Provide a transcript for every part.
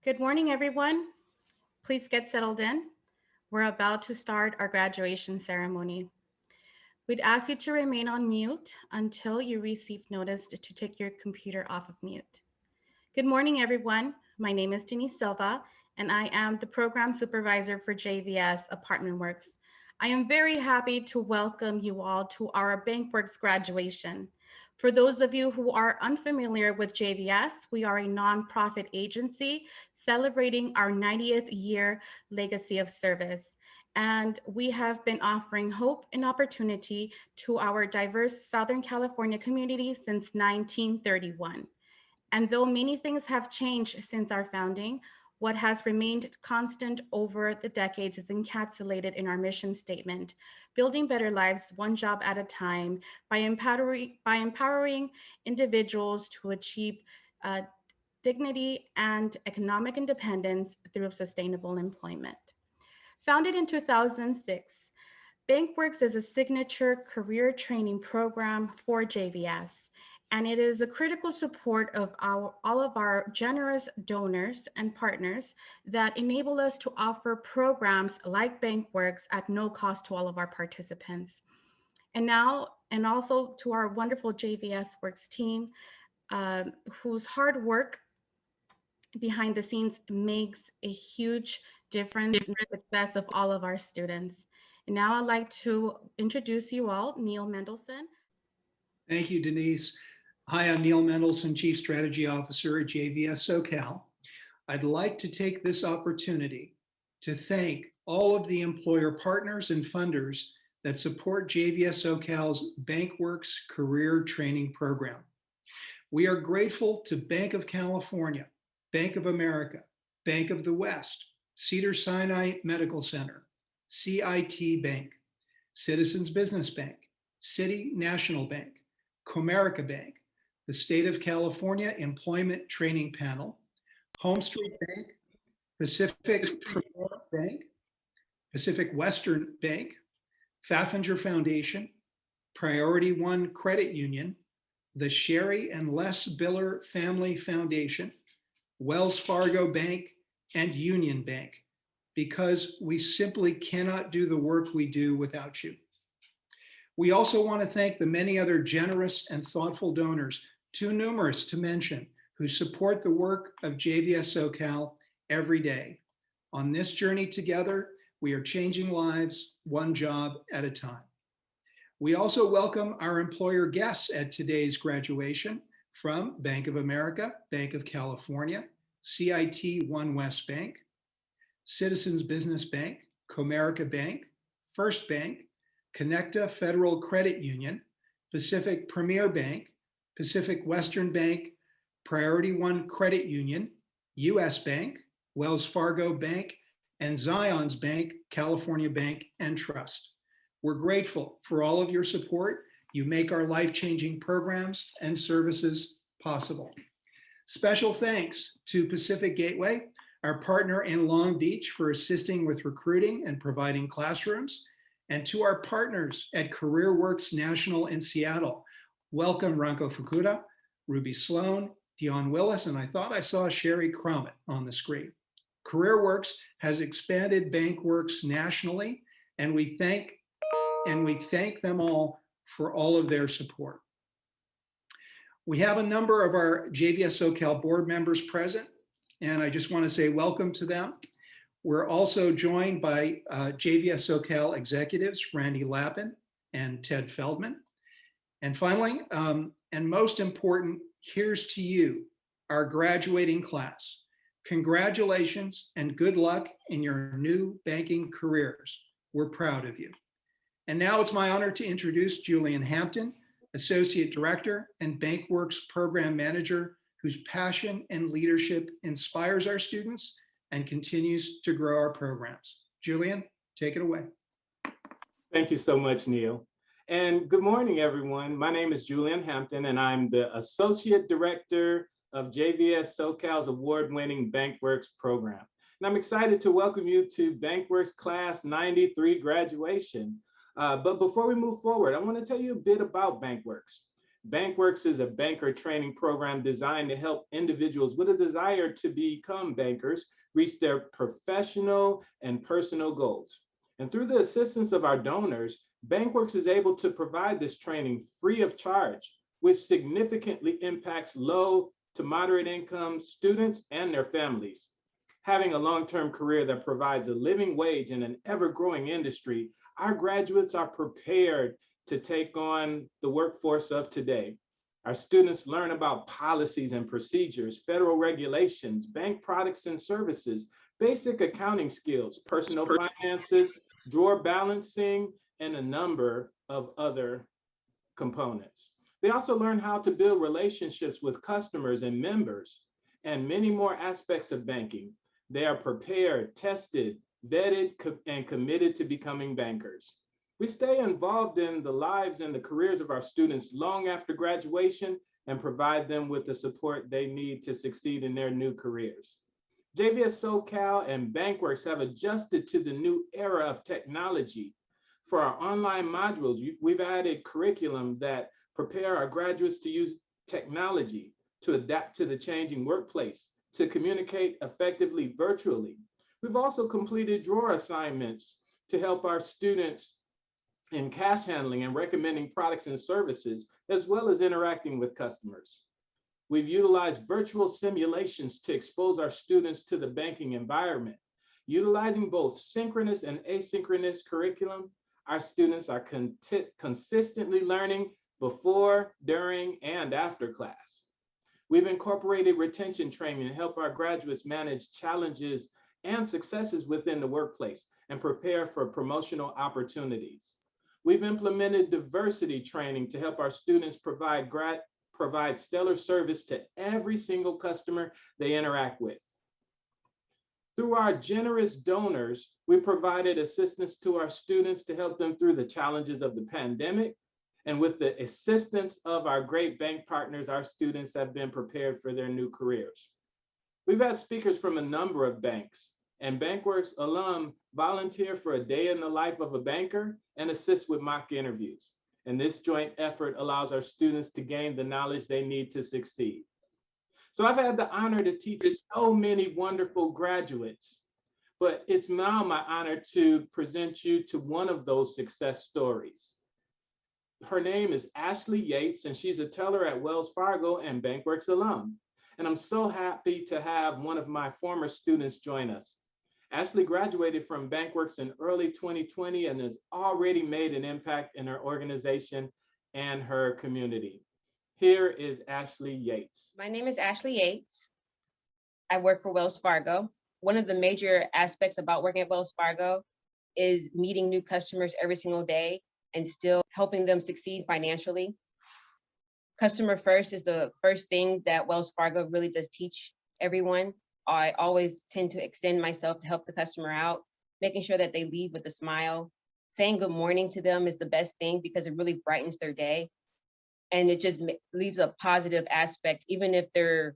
Good morning, everyone. Please get settled in. We're about to start our graduation ceremony. We'd ask you to remain on mute until you receive notice to take your computer off of mute. Good morning, everyone. My name is Denise Silva, and I am the program supervisor for JVS ApartmentWorks. I am very happy to welcome you all to our BankWorks graduation. For those of you who are unfamiliar with JVS, we are a nonprofit agency celebrating our 90th year legacy of service. And we have been offering hope and opportunity to our diverse Southern California community since 1931. And though many things have changed since our founding, what has remained constant over the decades is encapsulated in our mission statement: building better lives one job at a time by empowering individuals to achieve uh, dignity and economic independence through sustainable employment. Founded in 2006, BankWorks is a signature career training program for JVS, and it is a critical support of all of our generous donors and partners that enable us to offer programs like BankWorks at no cost to all of our participants. And also to our wonderful JVS Works team, whose hard work behind the scenes makes a huge difference in the success of all of our students. And now I'd like to introduce you all, Neal Mendelsohn. Thank you, Denise. Hi, I'm Neal Mendelsohn, Chief Strategy Officer at JVS SoCal. I'd like to take this opportunity to thank all of the employer partners and funders that support JVS SoCal's BankWorks Career Training Program. We are grateful to Bank of California, Bank of America, Bank of the West, Cedars-Sinai Medical Center, CIT Bank, Citizens Business Bank, City National Bank, Comerica Bank, the State of California Employment Training Panel, Home Street Bank, Pacific Premier Bank, Pacific Western Bank, Pfaffinger Foundation, Priority One Credit Union, the Sherry and Les Biller Family Foundation, Wells Fargo Bank, and Union Bank, because we simply cannot do the work we do without you. We also want to thank the many other generous and thoughtful donors, too numerous to mention, who support the work of JVS SoCal every day. On this journey together, we are changing lives one job at a time. We also welcome our employer guests at today's graduation from Bank of America, Bank of California, CIT One West Bank, Citizens Business Bank, Comerica Bank, First Bank, Connecta Federal Credit Union, Pacific Premier Bank, Pacific Western Bank, Priority One Credit Union, US Bank, Wells Fargo Bank, and Zions Bank, California Bank and Trust. We're grateful for all of your support. You make our life-changing programs and services possible. Special thanks to Pacific Gateway, our partner in Long Beach, for assisting with recruiting and providing classrooms, and to our partners at CareerWorks National in Seattle. Welcome, Ranko Fukuda, Ruby Sloan, Dion Willis, and I thought I saw Sherry Cromit on the screen. CareerWorks has expanded BankWorks nationally, and we thank them all for all of their support. We have a number of our JVS SoCal board members present, and I just want to say welcome to them. We're also joined by JVS SoCal executives, Randy Lappin and Ted Feldman. And finally, and most important, here's to you, our graduating class. Congratulations and good luck in your new banking careers. We're proud of you. And now it's my honor to introduce Julian Hampton, Associate Director and BankWorks Program Manager, whose passion and leadership inspires our students and continues to grow our programs. Julian, take it away. Thank you so much, Neal. And good morning, everyone. My name is Julian Hampton, and I'm the Associate Director of JVS SoCal's award-winning BankWorks program. And I'm excited to welcome you to BankWorks Class 93 graduation. But before we move forward, I want to tell you a bit about BankWorks. BankWorks is a banker training program designed to help individuals with a desire to become bankers reach their professional and personal goals. And through the assistance of our donors, BankWorks is able to provide this training free of charge, which significantly impacts low to moderate income students and their families. Having a long-term career that provides a living wage in an ever-growing industry, our graduates are prepared to take on the workforce of today. Our students learn about policies and procedures, federal regulations, bank products and services, basic accounting skills, personal finances, drawer balancing, and a number of other components. They also learn how to build relationships with customers and members, and many more aspects of banking. They are prepared, tested, vetted, and committed to becoming bankers. We stay involved in the lives and the careers of our students long after graduation and provide them with the support they need to succeed in their new careers. JVS SoCal and BankWorks have adjusted to the new era of technology. For our online modules, we've added curriculum that prepare our graduates to use technology to adapt to the changing workplace, to communicate effectively virtually. We've also completed drawer assignments to help our students in cash handling and recommending products and services, as well as interacting with customers. We've utilized virtual simulations to expose our students to the banking environment. Utilizing both synchronous and asynchronous curriculum, our students are consistently learning before, during, and after class. We've incorporated retention training to help our graduates manage challenges and successes within the workplace and prepare for promotional opportunities. We've implemented diversity training to help our students provide stellar service to every single customer they interact with. Through our generous donors, we provided assistance to our students to help them through the challenges of the pandemic. And with the assistance of our great bank partners, our students have been prepared for their new careers. We've had speakers from a number of banks, and BankWorks alum volunteer for a day in the life of a banker and assist with mock interviews. And this joint effort allows our students to gain the knowledge they need to succeed. So I've had the honor to teach so many wonderful graduates, but it's now my honor to present you to one of those success stories. Her name is Ashley Yates, and she's a teller at Wells Fargo and BankWorks alum. And I'm so happy to have one of my former students join us. Ashley graduated from BankWorks in early 2020 and has already made an impact in her organization and her community. Here is Ashley Yates. My name is Ashley Yates. I work for Wells Fargo. One of the major aspects about working at Wells Fargo is meeting new customers every single day and still helping them succeed financially. Customer first is the first thing that Wells Fargo really does teach everyone. I always tend to extend myself to help the customer out, making sure that they leave with a smile. Saying good morning to them is the best thing because it really brightens their day. And it just leaves a positive aspect, even if they're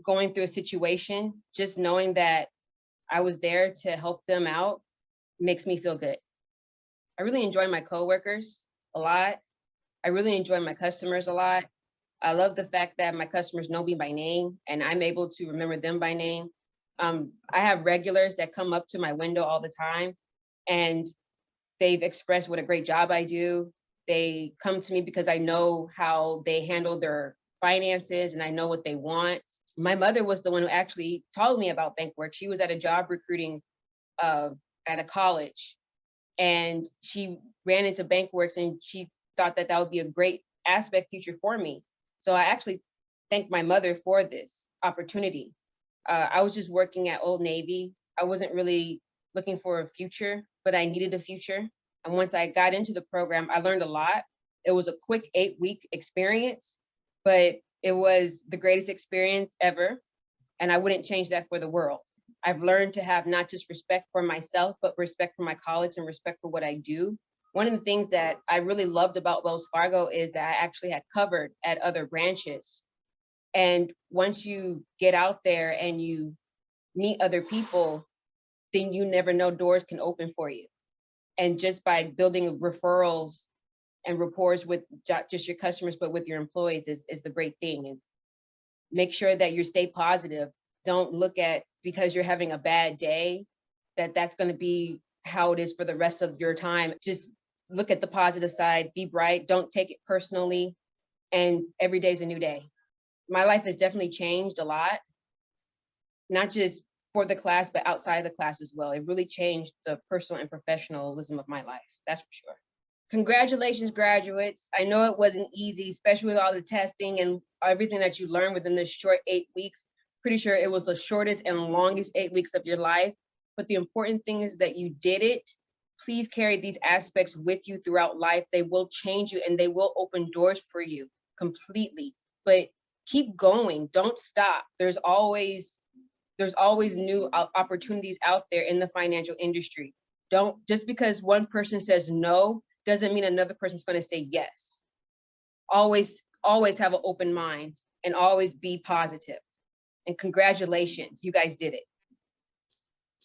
going through a situation, just knowing that I was there to help them out makes me feel good. I really enjoy my coworkers a lot. I really enjoy my customers a lot. I love the fact that my customers know me by name and I'm able to remember them by name. I have regulars that come up to my window all the time and they've expressed what a great job I do. They come to me because I know how they handle their finances and I know what they want. My mother was the one who actually told me about BankWork. She was at a job recruiting at a college and she ran into BankWorks and she thought that that would be a great aspect feature for me. So I actually thank my mother for this opportunity. I was just working at Old Navy. I wasn't really looking for a future, but I needed a future. And once I got into the program, I learned a lot. It was a quick 8-week experience, but it was the greatest experience ever. And I wouldn't change that for the world. I've learned to have not just respect for myself, but respect for my colleagues and respect for what I do. One of the things that I really loved about Wells Fargo is that I actually had covered at other branches. And once you get out there and you meet other people, then you never know doors can open for you. And just by building referrals and rapport with just your customers, but with your employees is the great thing. And make sure that you stay positive. Don't look at, because you're having a bad day, that's going to be how it is for the rest of your time. Just look at the positive side, be bright, don't take it personally, and every day is a new day. My life has definitely changed a lot, not just for the class, but outside of the class as well. It really changed the personal and professionalism of my life, that's for sure. Congratulations, graduates. I know it wasn't easy, especially with all the testing and everything that you learned within this short 8 weeks. Pretty sure it was the shortest and longest 8 weeks of your life. But the important thing is that you did it. Please carry these aspects with you throughout life. They will change you and they will open doors for you completely. But keep going, don't stop. There's always new opportunities out there in the financial industry. Don't, just because one person says no, doesn't mean another person's going to say yes. Always have an open mind and always be positive. And congratulations, you guys did it.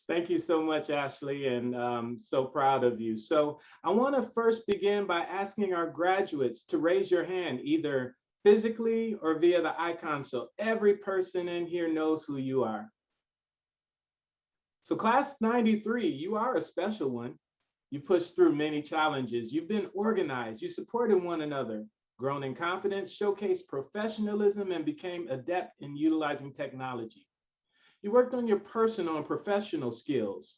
Thank you so much, Ashley, and so proud of you. So I want to first begin by asking our graduates to raise your hand, either physically or via the icon, so every person in here knows who you are. So class 93, you are a special one. You pushed through many challenges. You've been organized. You supported one another, grown in confidence, showcased professionalism, and became adept in utilizing technology. You worked on your personal and professional skills.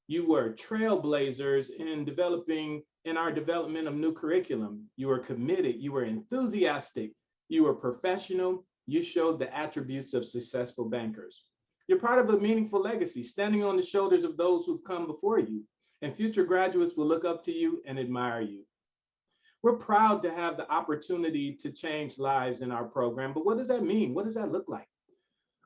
You were trailblazers in our development of new curriculum. You were committed, you were enthusiastic, you were professional. You showed the attributes of successful bankers. You're part of a meaningful legacy, standing on the shoulders of those who've come before you, and future graduates will look up to you and admire you. We're proud to have the opportunity to change lives in our program, but what does that mean? What does that look like?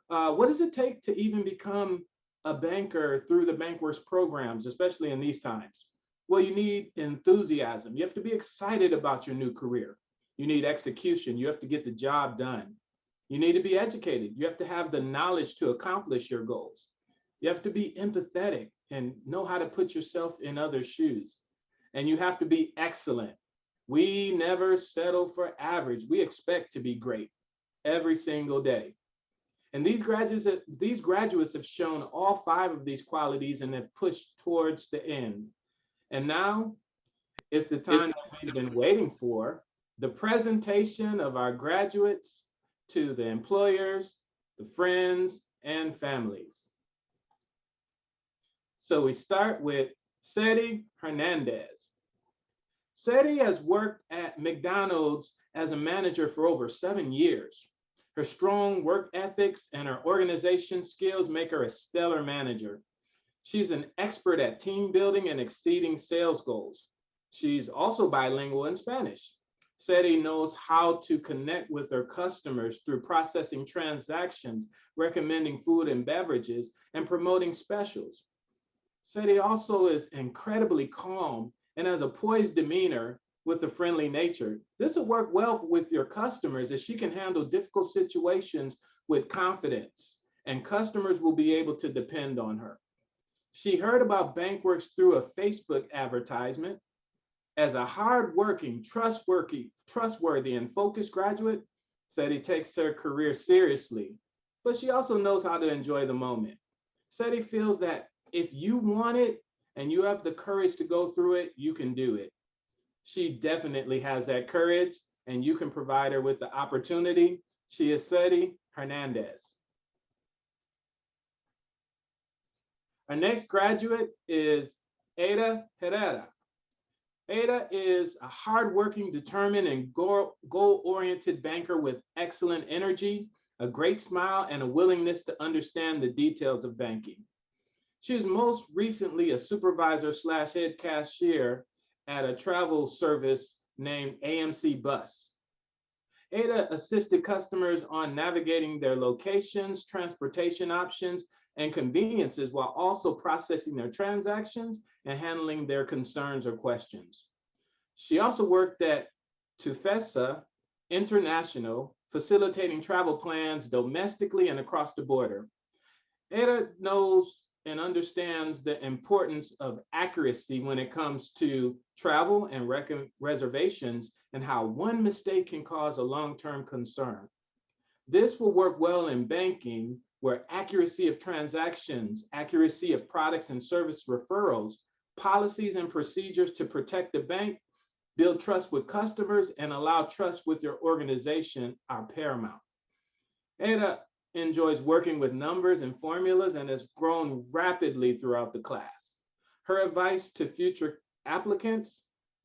What does it take to even become a banker through the BankWorks programs, especially in these times? Well, you need enthusiasm. You have to be excited about your new career. You need execution. You have to get the job done. You need to be educated. You have to have the knowledge to accomplish your goals. You have to be empathetic and know how to put yourself in others' shoes. And you have to be excellent. We never settle for average. We expect to be great every single day. And these graduates have shown all 5 of these qualities and have pushed towards the end. And now it's the time that we've been waiting for, the presentation of our graduates to the employers, the friends, and families. So we start with Seyri Hernandez. Seyri has worked at McDonald's as a manager for over 7 years. Her strong work ethics and her organization skills make her a stellar manager. She's an expert at team building and exceeding sales goals. She's also bilingual in Spanish. Seyri knows how to connect with her customers through processing transactions, recommending food and beverages, and promoting specials. Seyri also is incredibly calm and has a poised demeanor with a friendly nature. This will work well with your customers, as she can handle difficult situations with confidence, and customers will be able to depend on her. She heard about BankWorks through a Facebook advertisement. As a hardworking, trustworthy, and focused graduate, Seyri takes her career seriously, but she also knows how to enjoy the moment. Seyri feels that if you want it and you have the courage to go through it, you can do it. She definitely has that courage, and you can provide her with the opportunity. She is Seyri Hernandez. Our next graduate is Heira Herrera. Heira is a hardworking, determined, and goal-oriented banker with excellent energy, a great smile, and a willingness to understand the details of banking. She was most recently a supervisor/head cashier at a travel service named AMC Bus. Heira assisted customers on navigating their locations, transportation options, and conveniences, while also processing their transactions and handling their concerns or questions. She also worked at Tufesa International, facilitating travel plans domestically and across the border. Heira knows and understands the importance of accuracy when it comes to travel and reservations and how one mistake can cause a long-term concern. This will work well in banking, where accuracy of transactions, accuracy of products and service referrals, policies and procedures to protect the bank, build trust with customers, and allow trust with your organization are paramount. Heira enjoys working with numbers and formulas and has grown rapidly throughout the class. Her advice to future applicants: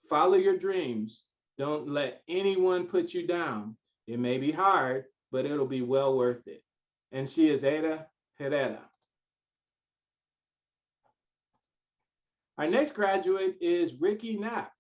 follow your dreams. Don't let anyone put you down. It may be hard, but it'll be well worth it. And she is Heira Herrera. Our next graduate is Ricki Knapp.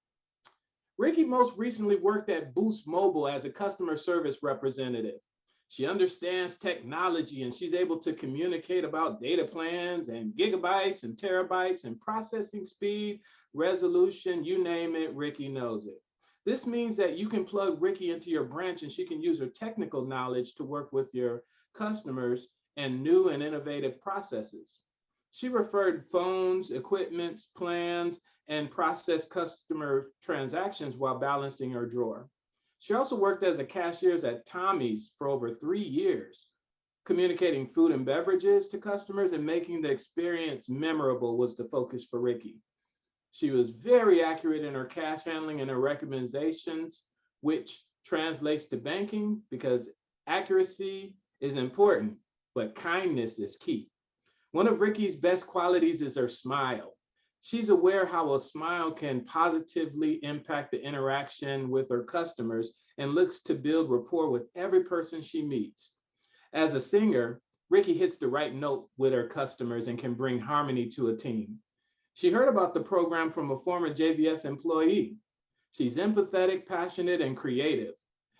Ricki most recently worked at Boost Mobile as a customer service representative. She understands technology and she's able to communicate about data plans and gigabytes and terabytes and processing speed, resolution, you name it, Ricki knows it. This means that you can plug Ricki into your branch and she can use her technical knowledge to work with your customers and new and innovative processes. She referred phones, equipments, plans, and processed customer transactions while balancing her drawer. She also worked as a cashier at Tommy's for over 3 years. Communicating food and beverages to customers and making the experience memorable was the focus for Ricki. She was very accurate in her cash handling and her recommendations, which translates to banking because accuracy is important, but kindness is key. One of Ricki's best qualities is her smile. She's aware how a smile can positively impact the interaction with her customers and looks to build rapport with every person she meets. As a singer, Ricki hits the right note with her customers and can bring harmony to a team. She heard about the program from a former JVS employee. She's empathetic, passionate, and creative.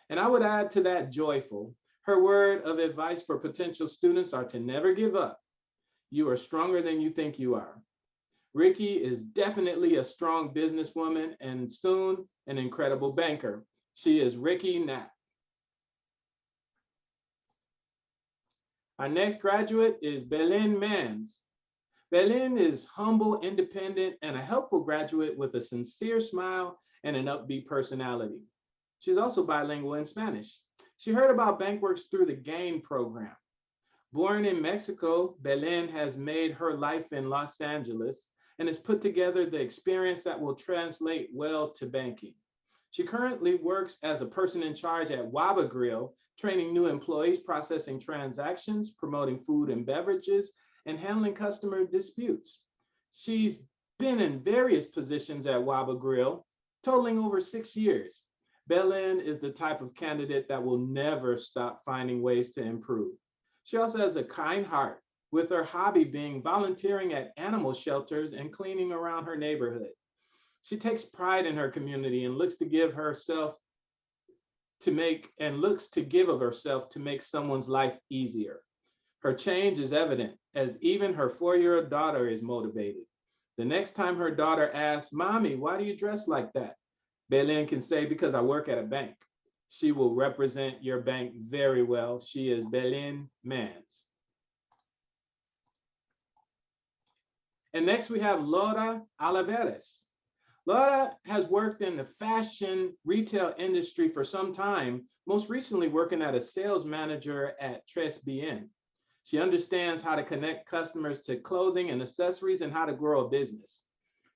And I would add to that joyful. Her word of advice for potential students are to never give up. You are stronger than you think you are. Ricki is definitely a strong businesswoman and soon an incredible banker. She is Ricki Knapp. Our next graduate is Belen Mans. Belen is humble, independent, and a helpful graduate with a sincere smile and an upbeat personality. She's also bilingual in Spanish. She heard about BankWorks through the GAIN program. Born in Mexico, Belen has made her life in Los Angeles and has put together the experience that will translate well to banking. She currently works as a person in charge at Waba Grill, training new employees, processing transactions, promoting food and beverages, and handling customer disputes. She's been in various positions at Waba Grill, totaling over 6 years. Belen is the type of candidate that will never stop finding ways to improve. She also has a kind heart, with her hobby being volunteering at animal shelters and cleaning around her neighborhood. She takes pride in her community and looks to give of herself to make someone's life easier. Her change is evident, as even her 4-year-old daughter is motivated. The next time her daughter asks, "Mommy, why do you dress like that?" Belen can say, "Because I work at a bank." She will represent your bank very well. She is Belen Mans. And next we have Laura Olivares. Laura has worked in the fashion retail industry for some time, most recently working as a sales manager at Tres Bien. She understands how to connect customers to clothing and accessories and how to grow a business.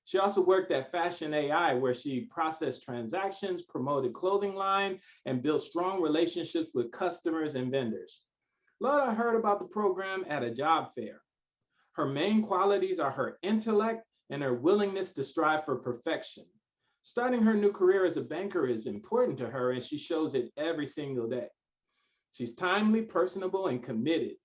She also worked at Fashion AI, where she processed transactions, promoted clothing line, and built strong relationships with customers and vendors. Laura heard about the program at a job fair. Her main qualities are her intellect and her willingness to strive for perfection. Starting her new career as a banker is important to her, and she shows it every single day. She's timely, personable, and committed.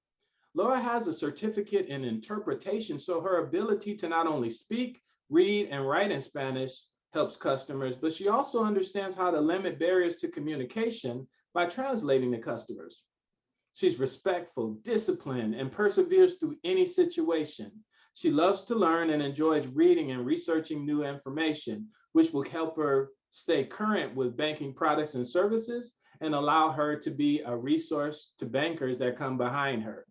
Laura has a certificate in interpretation, so her ability to not only speak, read, and write in Spanish helps customers, but she also understands how to limit barriers to communication by translating to customers. She's respectful, disciplined, and perseveres through any situation. She loves to learn and enjoys reading and researching new information, which will help her stay current with banking products and services and allow her to be a resource to bankers that come behind her.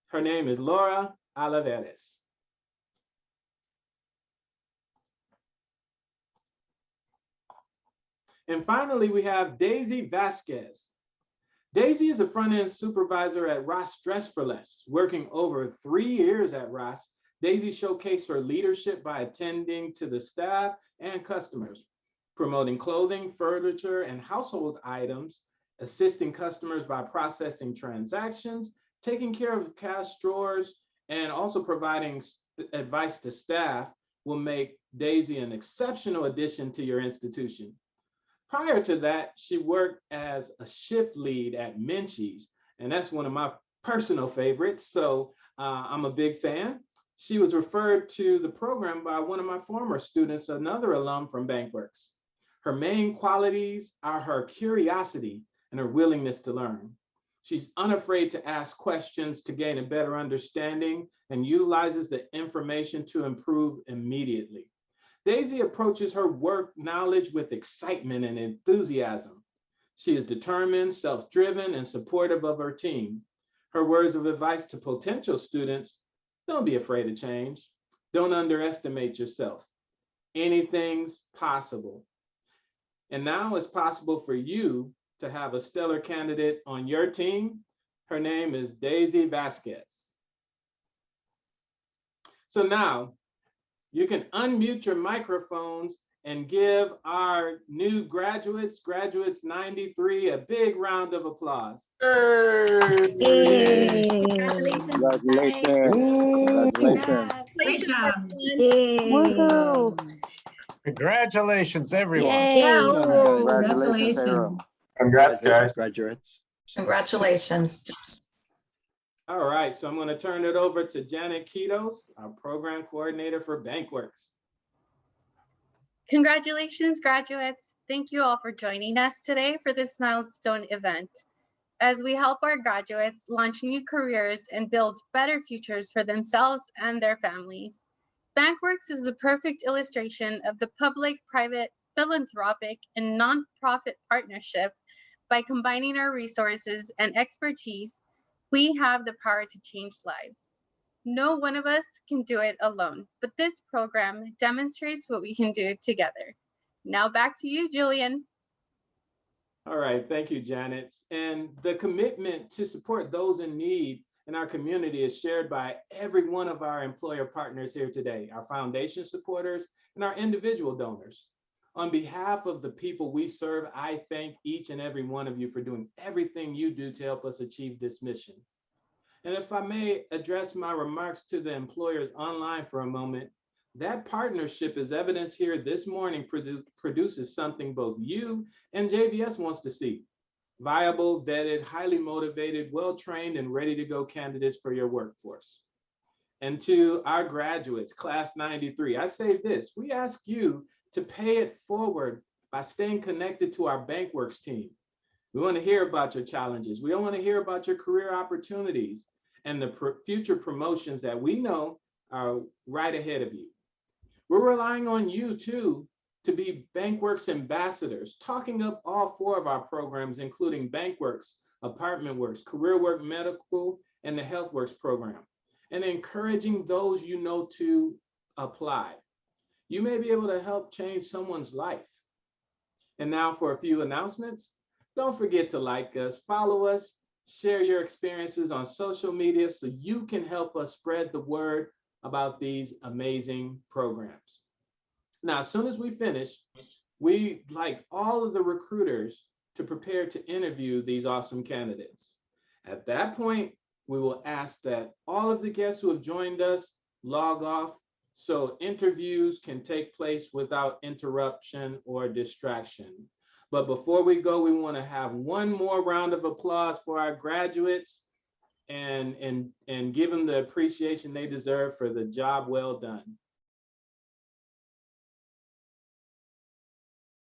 Her name is Laura Olivares. And finally, we have Daisy Vazquez. Daisy is a front-end supervisor at Ross Dress for Less. Working over 3 years at Ross, Daisy showcased her leadership by attending to the staff and customers, promoting clothing, furniture, and household items, assisting customers by processing transactions, taking care of cash drawers, and also providing advice to staff will make Daisy an exceptional addition to your institution. Prior to that, she worked as a shift lead at Menchie's, and that's one of my personal favorites, so I'm a big fan. She was referred to the program by one of my former students, another alum from BankWorks. Her main qualities are her curiosity and her willingness to learn. She's unafraid to ask questions to gain a better understanding and utilizes the information to improve immediately. Daisy approaches her work knowledge with excitement and enthusiasm. She is determined, self-driven, and supportive of her team. Her words of advice to potential students: don't be afraid of change. Don't underestimate yourself. Anything's possible. And now it's possible for you to have a stellar candidate on your team. Her name is Daisy Vazquez. So now, you can unmute your microphones and give our new graduates 93, a big round of applause. Yay. Congratulations. Congratulations. Great job. Woohoo. Congratulations, everyone. Yay. Congratulations, Heira. Congrats, guys. Graduates. Congratulations. All right, so I'm going to turn it over to Janet Kitos, our program coordinator for BankWorks. Congratulations, graduates. Thank you all for joining us today for this milestone event as we help our graduates launch new careers and build better futures for themselves and their families. BankWorks is a perfect illustration of the public-private, philanthropic, and nonprofit partnership. By combining our resources and expertise, we have the power to change lives. No one of us can do it alone, but this program demonstrates what we can do together. Now back to you, Julian. All right, thank you, Janet. And the commitment to support those in need in our community is shared by every one of our employer partners here today, our foundation supporters and our individual donors. On behalf of the people we serve, I thank each and every one of you for doing everything you do to help us achieve this mission. And if I may address my remarks to the employers online for a moment, that partnership, as evidence here this morning, produces something both you and JVS wants to see: viable, vetted, highly motivated, well-trained, and ready to go candidates for your workforce. And to our graduates, class 93, I say this: we ask you to pay it forward by staying connected to our BankWorks team. We want to hear about your challenges. We want to hear about your career opportunities and the future promotions that we know are right ahead of you. We're relying on you too to be BankWorks ambassadors, talking up all 4 of our programs, including BankWorks, ApartmentWorks, CareerWork Medical, and the HealthWorks program, and encouraging those you know to apply. You may be able to help change someone's life. And now for a few announcements. Don't forget to like us, follow us, share your experiences on social media so you can help us spread the word about these amazing programs. Now, as soon as we finish, we'd like all of the recruiters to prepare to interview these awesome candidates. At that point, we will ask that all of the guests who have joined us log off so interviews can take place without interruption or distraction. But before we go, we want to have one more round of applause for our graduates and give them the appreciation they deserve for the job well done.